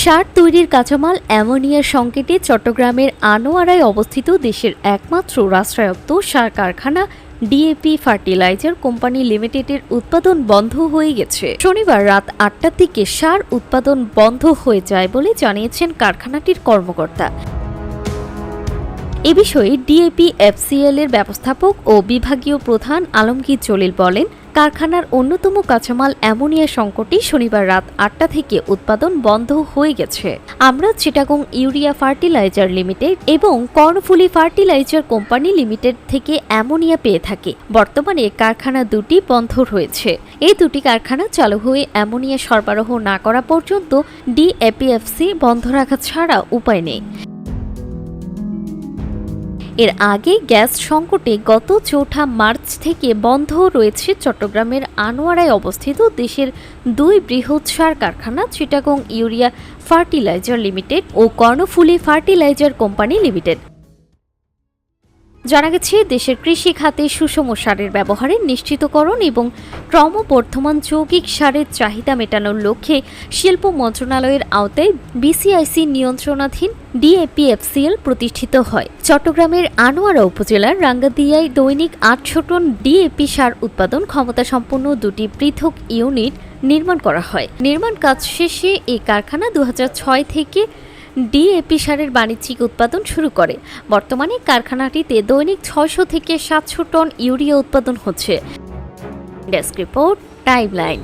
সার তৈরির কাঁচামাল অ্যামোনিয়ার সংকেতে চট্টগ্রামের আনোয়ারায় অবস্থিত দেশের একমাত্র রাষ্ট্রায়ত্ত সার কারখানা ডিএপি ফার্টিলাইজার কোম্পানি লিমিটেডের উৎপাদন বন্ধ হয়ে গেছে। শনিবার রাত ৮টার দিকে সার উৎপাদন বন্ধ হয়ে যায় বলে জানিয়েছেন কারখানাটির কর্মকর্তা। এ বিষয়ে ডিএপি এফসিএল এর ব্যবস্থাপক ও বিভাগীয় প্রধান আলমগীর জলিল বলেন, কারখানার অন্যতম কাঁচামাল অ্যামোনিয়া সংকটে শনিবার রাত ৮টা থেকে উৎপাদন বন্ধ হয়ে গেছে। আমরা চিটাগং ইউরিয়া ফার্টিলাইজার লিমিটেড এবং কর্ণফুলী ফার্টিলাইজার কোম্পানি লিমিটেড থেকে অ্যামোনিয়া পেয়ে থাকি। বর্তমানে কারখানা দুটি বন্ধ রয়েছে। এই দুটি কারখানা চালু হয়ে অ্যামোনিয়া সরবরাহ না করা পর্যন্ত ডিএপিএফসি বন্ধ রাখা ছাড়া উপায় নেই। এর আগে গ্যাস সংকটে গত ৪ মার্চ থেকে বন্ধ রয়েছে চট্টগ্রামের আনোয়ারায় অবস্থিত দেশের দুই বৃহৎ সার কারখানা চিটাগং ইউরিয়া ফার্টিলাইজার লিমিটেড ও কর্ণফুলী ফার্টিলাইজার কোম্পানি লিমিটেড। জানা গেছে, দেশের কৃষি খাতে সুষম সারের ব্যবহারের নিশ্চিতকরণ এবং ক্রমবর্ধমান যৌগিক সারের চাহিদা মেটানোর লক্ষ্যে শিল্প মন্ত্রণালয়ের আওতায় বিসিআইসি নিয়ন্ত্রণাধীন ডিএপিএফসিএল প্রতিষ্ঠিত হয়। চট্টগ্রামের আনোয়ারা উপজেলার রাঙ্গাদিয়ায় দৈনিক ৮০০ টন ডিএপি সার উৎপাদন ক্ষমতা সম্পন্ন দুটি পৃথক ইউনিট নির্মাণ করা হয়। নির্মাণ কাজ শেষে এই কারখানা ২০০৬ থেকে ডিএপি সারের বাণিজ্যিক উৎপাদন শুরু করে। বর্তমানে কারখানাটিতে দৈনিক ৬০০ থেকে ৭০০ টন ইউরিয়া উৎপাদন হচ্ছে। Desk report, timeline.